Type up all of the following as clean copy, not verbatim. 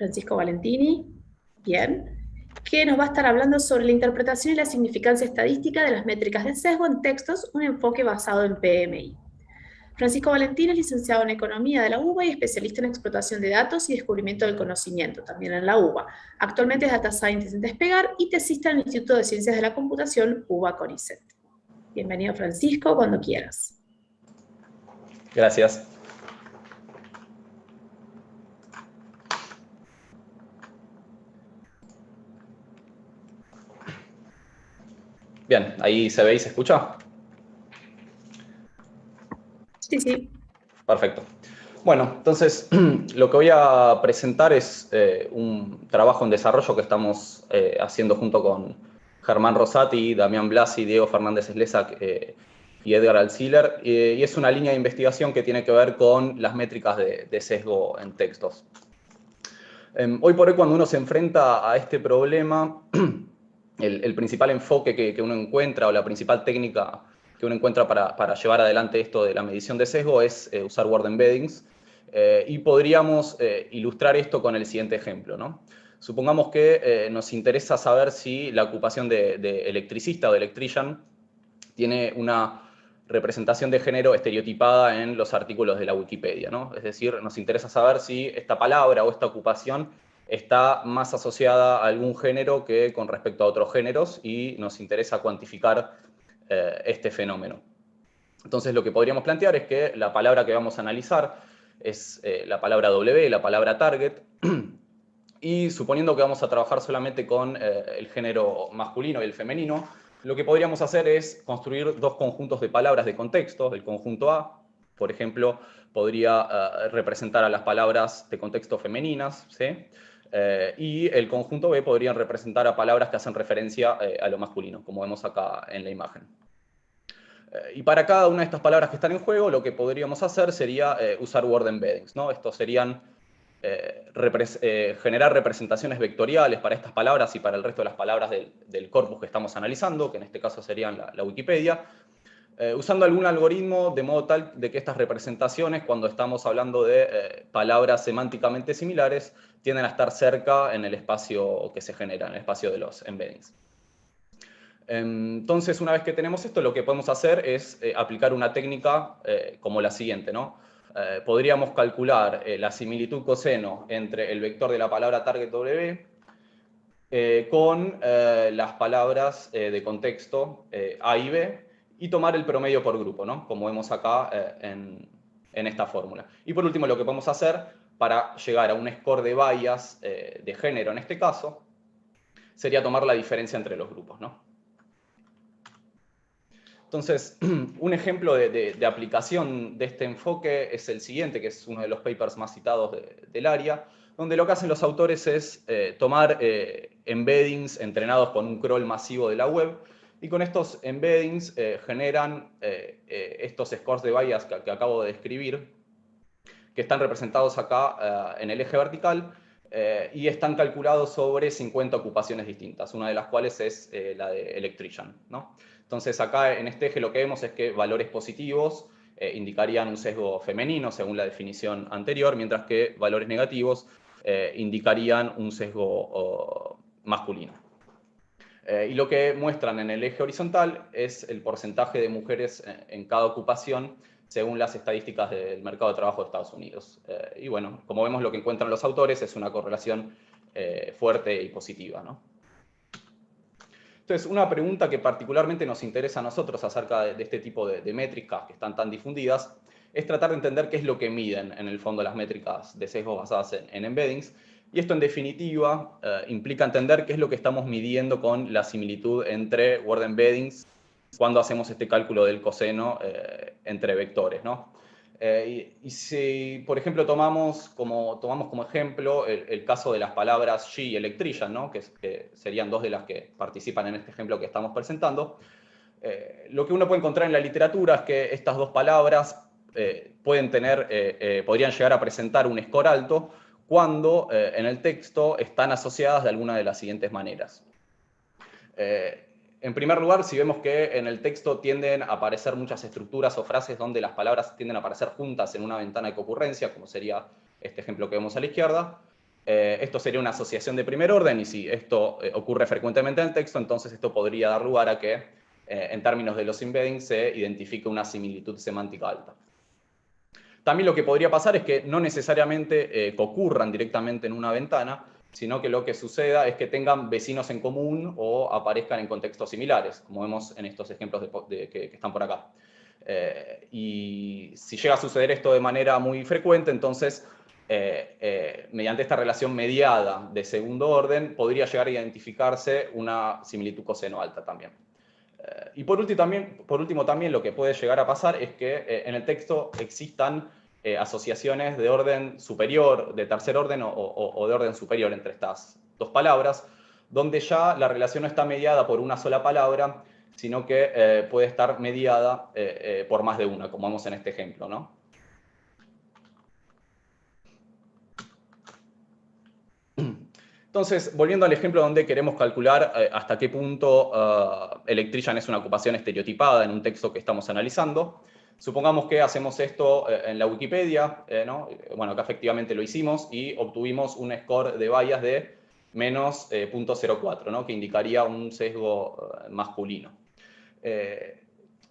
Francisco Valentini, bien, que nos va a estar hablando sobre la interpretación y la significancia estadística de las métricas de sesgo en textos, un enfoque basado en PMI. Francisco Valentini es licenciado en Economía de la UBA y especialista en explotación de datos y descubrimiento del conocimiento, también en la UBA. Actualmente es Data Scientist en Despegar y tesista en el Instituto de Ciencias de la Computación UBA CONICET. Bienvenido, Francisco, cuando quieras. Gracias. Bien, ahí se ve y se escucha. Sí, sí. Perfecto. Bueno, entonces lo que voy a presentar es un trabajo en desarrollo que estamos haciendo junto con Germán Rosati, Damián Blasi, Diego Fernández Slezak y Edgar Alciller, y es una línea de investigación que tiene que ver con las métricas de sesgo en textos. Hoy por hoy, cuando uno se enfrenta a este problema, el principal enfoque que uno encuentra o la principal técnica que uno encuentra para llevar adelante esto de la medición de sesgo es usar word embeddings. Y podríamos ilustrar esto con el siguiente ejemplo, ¿no? Supongamos que nos interesa saber si la ocupación de electricista o de electrician tiene una representación de género estereotipada en los artículos de la Wikipedia, ¿no? Es decir, nos interesa saber si esta palabra o esta ocupación está más asociada a algún género que con respecto a otros géneros y nos interesa cuantificar este fenómeno. Entonces lo que podríamos plantear es que la palabra que vamos a analizar es la palabra W, la palabra target, y suponiendo que vamos a trabajar solamente con el género masculino y el femenino, lo que podríamos hacer es construir dos conjuntos de palabras de contexto. El conjunto A, por ejemplo, podría representar a las palabras de contexto femeninas, ¿sí? Y el conjunto B podrían representar a palabras que hacen referencia a lo masculino, como vemos acá en la imagen. Y para cada una de estas palabras que están en juego, lo que podríamos hacer sería usar word embeddings, ¿no? Estos serían generar representaciones vectoriales para estas palabras y para el resto de las palabras del corpus que estamos analizando, que en este caso serían la Wikipedia, usando algún algoritmo de modo tal de que estas representaciones, cuando estamos hablando de palabras semánticamente similares, tienden a estar cerca en el espacio que se genera, en el espacio de los embeddings. Entonces, una vez que tenemos esto, lo que podemos hacer es aplicar una técnica como la siguiente, ¿no? Podríamos calcular la similitud coseno entre el vector de la palabra target W con las palabras de contexto A y B y tomar el promedio por grupo, ¿no? Como vemos acá en esta fórmula. Y por último, lo que podemos hacer para llegar a un score de bias de género en este caso sería tomar la diferencia entre los grupos, ¿no? Entonces, un ejemplo de aplicación de este enfoque es el siguiente, que es uno de los papers más citados del área, donde lo que hacen los autores es tomar embeddings entrenados con un crawl masivo de la web, y con estos embeddings generan estos scores de bias que acabo de describir, que están representados acá en el eje vertical, y están calculados sobre 50 ocupaciones distintas, una de las cuales es la de electrician, ¿no? Entonces acá en este eje lo que vemos es que valores positivos indicarían un sesgo femenino según la definición anterior, mientras que valores negativos indicarían un sesgo masculino. Y lo que muestran en el eje horizontal es el porcentaje de mujeres en cada ocupación según las estadísticas del mercado de trabajo de Estados Unidos. Y bueno, como vemos, lo que encuentran los autores es una correlación fuerte y positiva, ¿no? Entonces, una pregunta que particularmente nos interesa a nosotros acerca de este tipo de métricas que están tan difundidas es tratar de entender qué es lo que miden en el fondo las métricas de sesgos basadas en embeddings. Y esto, en definitiva, implica entender qué es lo que estamos midiendo con la similitud entre word embeddings cuando hacemos este cálculo del coseno entre vectores, ¿no? Y si, por ejemplo, tomamos como ejemplo el caso de las palabras she y electrician, ¿no? que serían dos de las que participan en este ejemplo que estamos presentando, lo que uno puede encontrar en la literatura es que estas dos palabras podrían llegar a presentar un score alto cuando en el texto están asociadas de alguna de las siguientes maneras. En primer lugar, si vemos que en el texto tienden a aparecer muchas estructuras o frases donde las palabras tienden a aparecer juntas en una ventana de concurrencia, como sería este ejemplo que vemos a la izquierda, esto sería una asociación de primer orden, y si esto ocurre frecuentemente en el texto, entonces esto podría dar lugar a que, en términos de los embeddings, se identifique una similitud semántica alta. También lo que podría pasar es que no necesariamente concurran directamente en una ventana, sino que lo que suceda es que tengan vecinos en común o aparezcan en contextos similares, como vemos en estos ejemplos que están por acá. Y si llega a suceder esto de manera muy frecuente, entonces, mediante esta relación mediada de segundo orden, podría llegar a identificarse una similitud coseno alta también. Y por último también lo que puede llegar a pasar es que en el texto existan asociaciones de orden superior, de tercer orden o de orden superior entre estas dos palabras, donde ya la relación no está mediada por una sola palabra, sino que puede estar mediada por más de una, como vemos en este ejemplo, ¿no? Entonces, volviendo al ejemplo donde queremos calcular hasta qué punto Electrician es una ocupación estereotipada en un texto que estamos analizando, supongamos que hacemos esto en la Wikipedia, ¿no? Bueno, acá efectivamente lo hicimos y obtuvimos un score de bias de menos 0.04, ¿no? Que indicaría un sesgo masculino.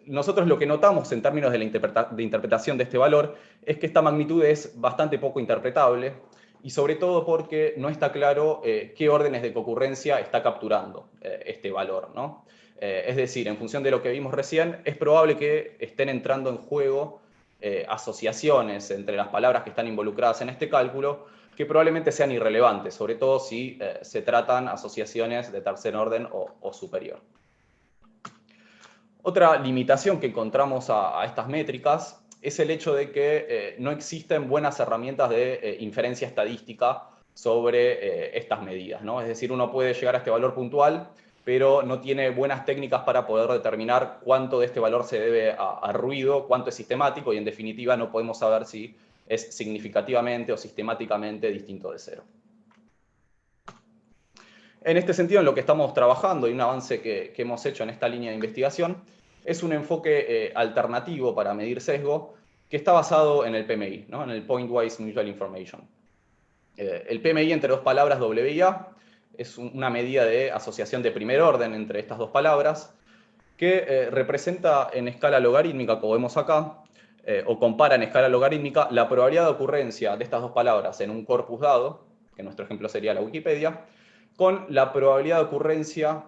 Nosotros lo que notamos en términos de la interpretación de este valor es que esta magnitud es bastante poco interpretable, y sobre todo porque no está claro qué órdenes de concurrencia está capturando este valor, ¿no? Es decir, en función de lo que vimos recién, es probable que estén entrando en juego asociaciones entre las palabras que están involucradas en este cálculo que probablemente sean irrelevantes, sobre todo si se tratan asociaciones de tercer orden o superior. Otra limitación que encontramos a estas métricas es el hecho de que no existen buenas herramientas de inferencia estadística sobre estas medidas, ¿no? Es decir, uno puede llegar a este valor puntual, pero no tiene buenas técnicas para poder determinar cuánto de este valor se debe a ruido, cuánto es sistemático, y en definitiva no podemos saber si es significativamente o sistemáticamente distinto de cero. En este sentido, en lo que estamos trabajando y un avance que hemos hecho en esta línea de investigación es un enfoque alternativo para medir sesgo que está basado en el PMI, ¿no? En el Point-Wise Mutual Information. El PMI, entre dos palabras, W y A, es una medida de asociación de primer orden entre estas dos palabras que representa en escala logarítmica, como vemos acá, o compara en escala logarítmica la probabilidad de ocurrencia de estas dos palabras en un corpus dado, que en nuestro ejemplo sería la Wikipedia, con la probabilidad de ocurrencia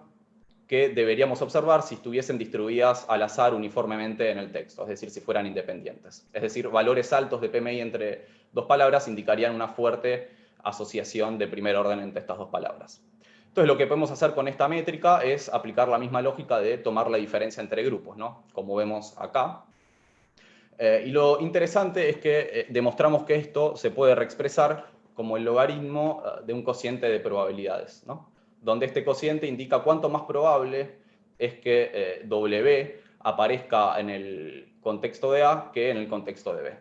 que deberíamos observar si estuviesen distribuidas al azar uniformemente en el texto, es decir, si fueran independientes. Es decir, valores altos de PMI entre dos palabras indicarían una fuerte asociación de primer orden entre estas dos palabras. Entonces, lo que podemos hacer con esta métrica es aplicar la misma lógica de tomar la diferencia entre grupos, ¿no? Como vemos acá. Y lo interesante es que demostramos que esto se puede reexpresar como el logaritmo de un cociente de probabilidades, ¿no? Donde este cociente indica cuánto más probable es que W aparezca en el contexto de A que en el contexto de B.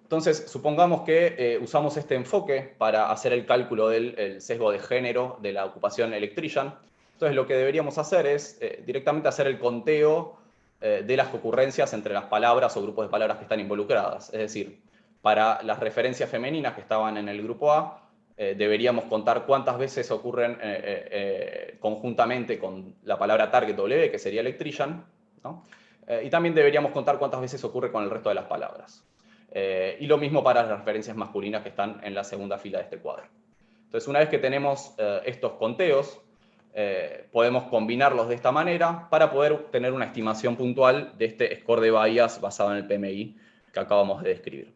Entonces, supongamos que usamos este enfoque para hacer el cálculo del sesgo de género de la ocupación Electrician. Entonces, lo que deberíamos hacer es directamente hacer el conteo de las concurrencias entre las palabras o grupos de palabras que están involucradas. Es decir, para las referencias femeninas que estaban en el grupo A, deberíamos contar cuántas veces ocurren conjuntamente con la palabra target W, que sería Electrician, ¿no? Y también deberíamos contar cuántas veces ocurre con el resto de las palabras. Y lo mismo para las referencias masculinas que están en la segunda fila de este cuadro. Entonces, una vez que tenemos estos conteos, podemos combinarlos de esta manera para poder tener una estimación puntual de este score de bias basado en el PMI que acabamos de describir.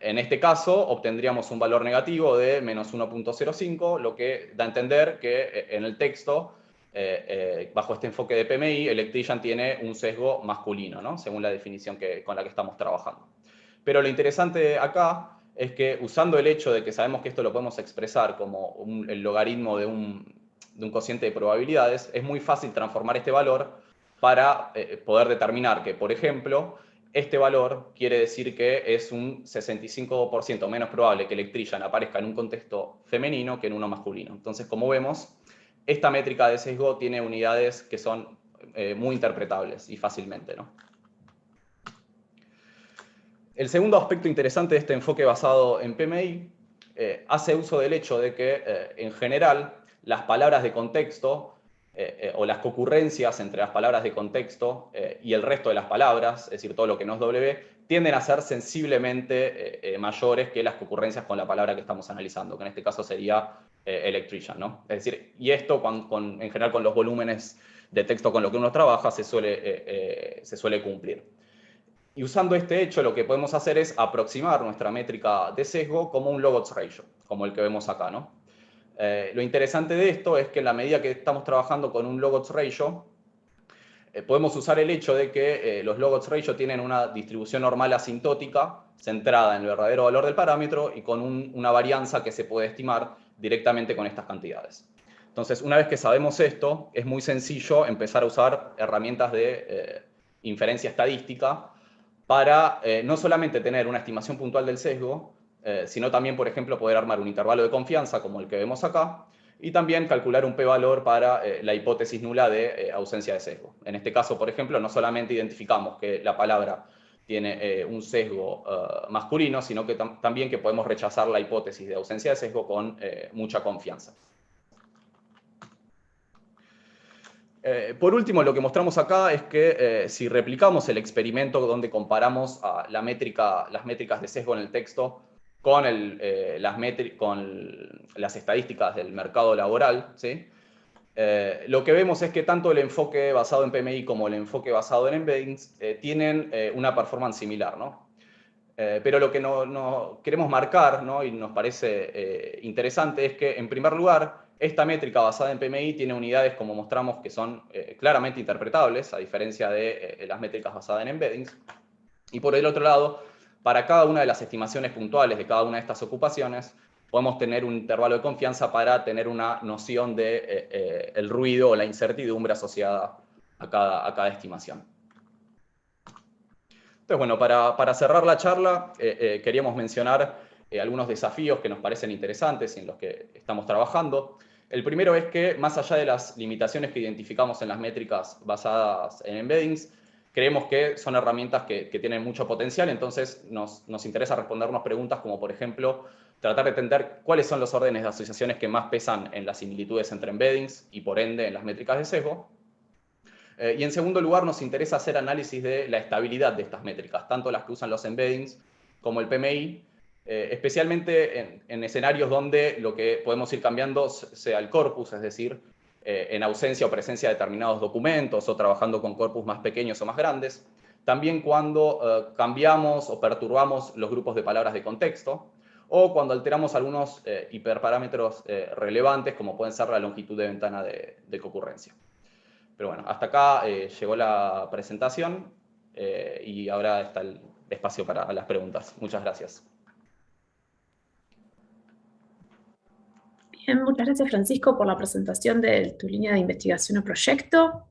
En este caso, obtendríamos un valor negativo de menos 1.05, lo que da a entender que en el texto, bajo este enfoque de PMI, Electrician tiene un sesgo masculino, ¿no? Según la definición con la que estamos trabajando. Pero lo interesante acá es que, usando el hecho de que sabemos que esto lo podemos expresar como el logaritmo de un cociente de probabilidades, es muy fácil transformar este valor para poder determinar que, por ejemplo, este valor quiere decir que es un 65% menos probable que Electrician aparezca en un contexto femenino que en uno masculino. Entonces, como vemos, esta métrica de sesgo tiene unidades que son muy interpretables y fácilmente, ¿no? El segundo aspecto interesante de este enfoque basado en PMI hace uso del hecho de que, en general, las palabras de contexto o las concurrencias entre las palabras de contexto y el resto de las palabras, es decir, todo lo que no es W, tienden a ser sensiblemente mayores que las concurrencias con la palabra que estamos analizando, que en este caso sería electrician, ¿no? Es decir, y esto en general con los volúmenes de texto con lo que uno trabaja se suele cumplir. Y usando este hecho, lo que podemos hacer es aproximar nuestra métrica de sesgo como un log-odds ratio, como el que vemos acá, ¿no? Lo interesante de esto es que en la medida que estamos trabajando con un log-odds ratio, podemos usar el hecho de que los log-odds ratio tienen una distribución normal asintótica centrada en el verdadero valor del parámetro y con una varianza que se puede estimar directamente con estas cantidades. Entonces, una vez que sabemos esto, es muy sencillo empezar a usar herramientas de inferencia estadística para no solamente tener una estimación puntual del sesgo, sino también, por ejemplo, poder armar un intervalo de confianza como el que vemos acá, y también calcular un p-valor para la hipótesis nula de ausencia de sesgo. En este caso, por ejemplo, no solamente identificamos que la palabra tiene un sesgo masculino, sino que también que podemos rechazar la hipótesis de ausencia de sesgo con mucha confianza. Por último, lo que mostramos acá es que si replicamos el experimento donde comparamos las métricas de sesgo en el texto con las estadísticas del mercado laboral, ¿sí? Lo que vemos es que tanto el enfoque basado en PMI como el enfoque basado en embeddings tienen una performance similar, ¿no? Pero lo que no queremos marcar, ¿no? Y nos parece interesante es que, en primer lugar, esta métrica basada en PMI tiene unidades, como mostramos, que son claramente interpretables, a diferencia de las métricas basadas en embeddings. Y por el otro lado, para cada una de las estimaciones puntuales de cada una de estas ocupaciones, podemos tener un intervalo de confianza para tener una noción de el ruido o la incertidumbre asociada a cada estimación. Entonces, bueno, para cerrar la charla, queríamos mencionar algunos desafíos que nos parecen interesantes y en los que estamos trabajando. El primero es que, más allá de las limitaciones que identificamos en las métricas basadas en embeddings, creemos que son herramientas que tienen mucho potencial, entonces nos interesa respondernos preguntas como, por ejemplo, tratar de entender cuáles son los órdenes de asociaciones que más pesan en las similitudes entre embeddings y, por ende, en las métricas de sesgo. Y en segundo lugar, nos interesa hacer análisis de la estabilidad de estas métricas, tanto las que usan los embeddings como el PMI, especialmente en escenarios donde lo que podemos ir cambiando sea el corpus, es decir, en ausencia o presencia de determinados documentos o trabajando con corpus más pequeños o más grandes. También cuando cambiamos o perturbamos los grupos de palabras de contexto, o cuando alteramos algunos hiperparámetros relevantes, como pueden ser la longitud de ventana de concurrencia. Pero bueno, hasta acá llegó la presentación y ahora está el espacio para las preguntas. Muchas gracias. Bien, muchas gracias, Francisco, por la presentación de tu línea de investigación o proyecto.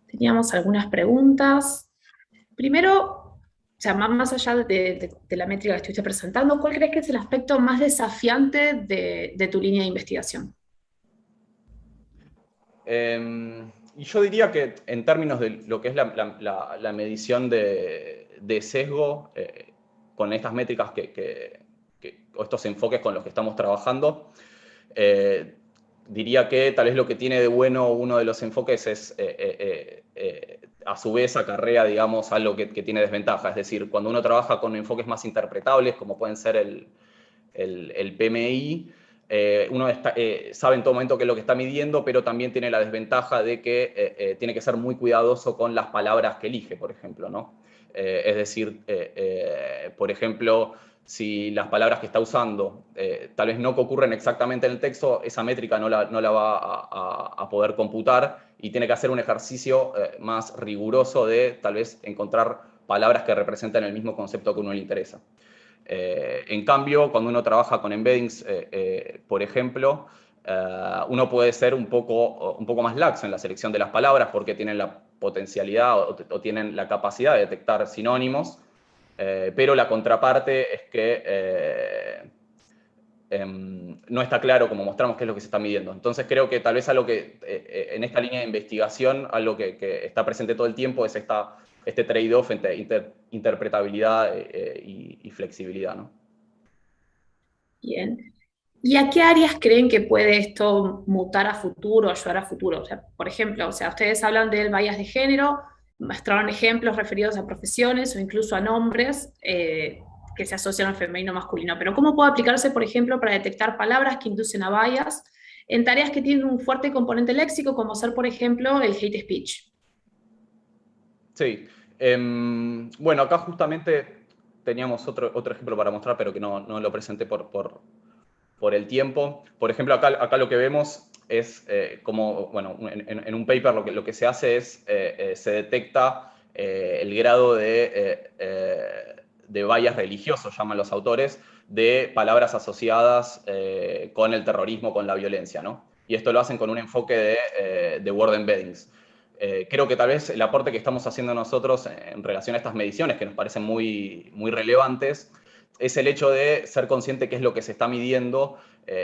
Teníamos algunas preguntas. Primero, o sea, más allá de la métrica que estuviste presentando, ¿cuál crees que es el aspecto más desafiante de tu línea de investigación? Y yo diría que en términos de lo que es la medición de sesgo, con estas métricas o estos enfoques con los que estamos trabajando, diría que tal vez lo que tiene de bueno uno de los enfoques es, a su vez, acarrea, digamos, algo que tiene desventaja. Es decir, cuando uno trabaja con enfoques más interpretables, como pueden ser el PMI, uno sabe en todo momento qué es lo que está midiendo, pero también tiene la desventaja de que tiene que ser muy cuidadoso con las palabras que elige, por ejemplo, ¿no? Es decir, por ejemplo, si las palabras que está usando tal vez no concurren exactamente en el texto, esa métrica no la va a poder computar y tiene que hacer un ejercicio más riguroso de tal vez encontrar palabras que representen el mismo concepto que a uno le interesa. En cambio, cuando uno trabaja con embeddings, por ejemplo, uno puede ser un poco más laxo en la selección de las palabras porque tienen la potencialidad o tienen la capacidad de detectar sinónimos, pero la contraparte es que no está claro, como mostramos, qué es lo que se está midiendo. Entonces creo que tal vez algo que en esta línea de investigación, algo que está presente todo el tiempo es esta este trade-off entre interpretabilidad y flexibilidad, ¿no? Bien. ¿Y a qué áreas creen que puede esto mutar a futuro, ayudar a futuro? O sea, por ejemplo, o sea, ustedes hablan del bias de género, mostraron ejemplos referidos a profesiones o incluso a nombres que se asocian al femenino masculino, pero ¿cómo puede aplicarse, por ejemplo, para detectar palabras que inducen a bias en tareas que tienen un fuerte componente léxico, como ser, por ejemplo, el hate speech? Sí. Bueno, acá justamente teníamos otro ejemplo para mostrar, pero que no lo presenté por el tiempo. Por ejemplo, acá lo que vemos es como, bueno, en un paper lo que se hace es, se detecta el grado de bias religioso, llaman los autores, de palabras asociadas con el terrorismo, con la violencia, ¿no? Y esto lo hacen con un enfoque de word embeddings. Creo que tal vez el aporte que estamos haciendo nosotros en relación a estas mediciones, que nos parecen muy relevantes, es el hecho de ser consciente qué es lo que se está midiendo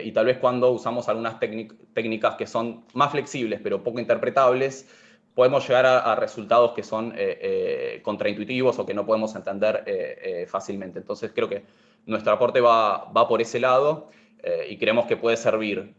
y tal vez cuando usamos algunas técnicas que son más flexibles pero poco interpretables, podemos llegar a resultados que son contraintuitivos o que no podemos entender fácilmente. Entonces creo que nuestro aporte va por ese lado y creemos que puede servir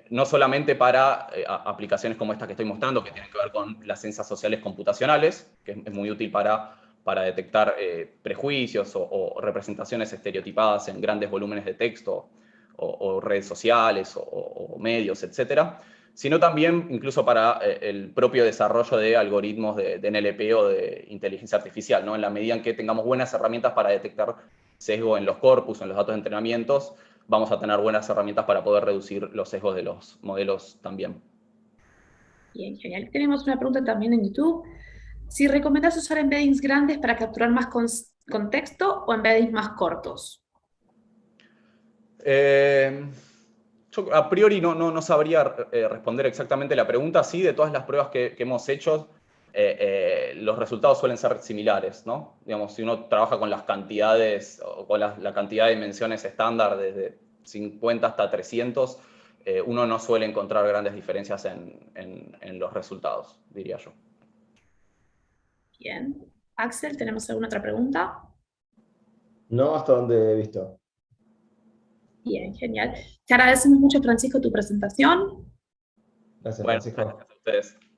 no solamente para aplicaciones como esta que estoy mostrando, que tienen que ver con las ciencias sociales computacionales, que es muy útil para detectar prejuicios o representaciones estereotipadas en grandes volúmenes de texto o redes sociales o medios, etcétera, sino también incluso para el propio desarrollo de algoritmos de NLP o de inteligencia artificial, ¿no? En la medida en que tengamos buenas herramientas para detectar sesgo en los corpus, en los datos de entrenamientos, vamos a tener buenas herramientas para poder reducir los sesgos de los modelos también. Bien, genial. Tenemos una pregunta también en YouTube. Si recomendás usar embeddings grandes para capturar más contexto o embeddings más cortos. Yo a priori no sabría responder exactamente la pregunta. Sí, de todas las pruebas que hemos hecho, los resultados suelen ser similares, ¿no? Digamos, si uno trabaja con las cantidades o con la cantidad de dimensiones estándar desde 50 hasta 300, uno no suele encontrar grandes diferencias en los resultados, diría yo. Bien. Axel, ¿tenemos alguna otra pregunta? No hasta donde he visto. Bien, genial. Te agradecemos mucho, Francisco, tu presentación. Gracias, Bueno, Francisco. gracias a ustedes.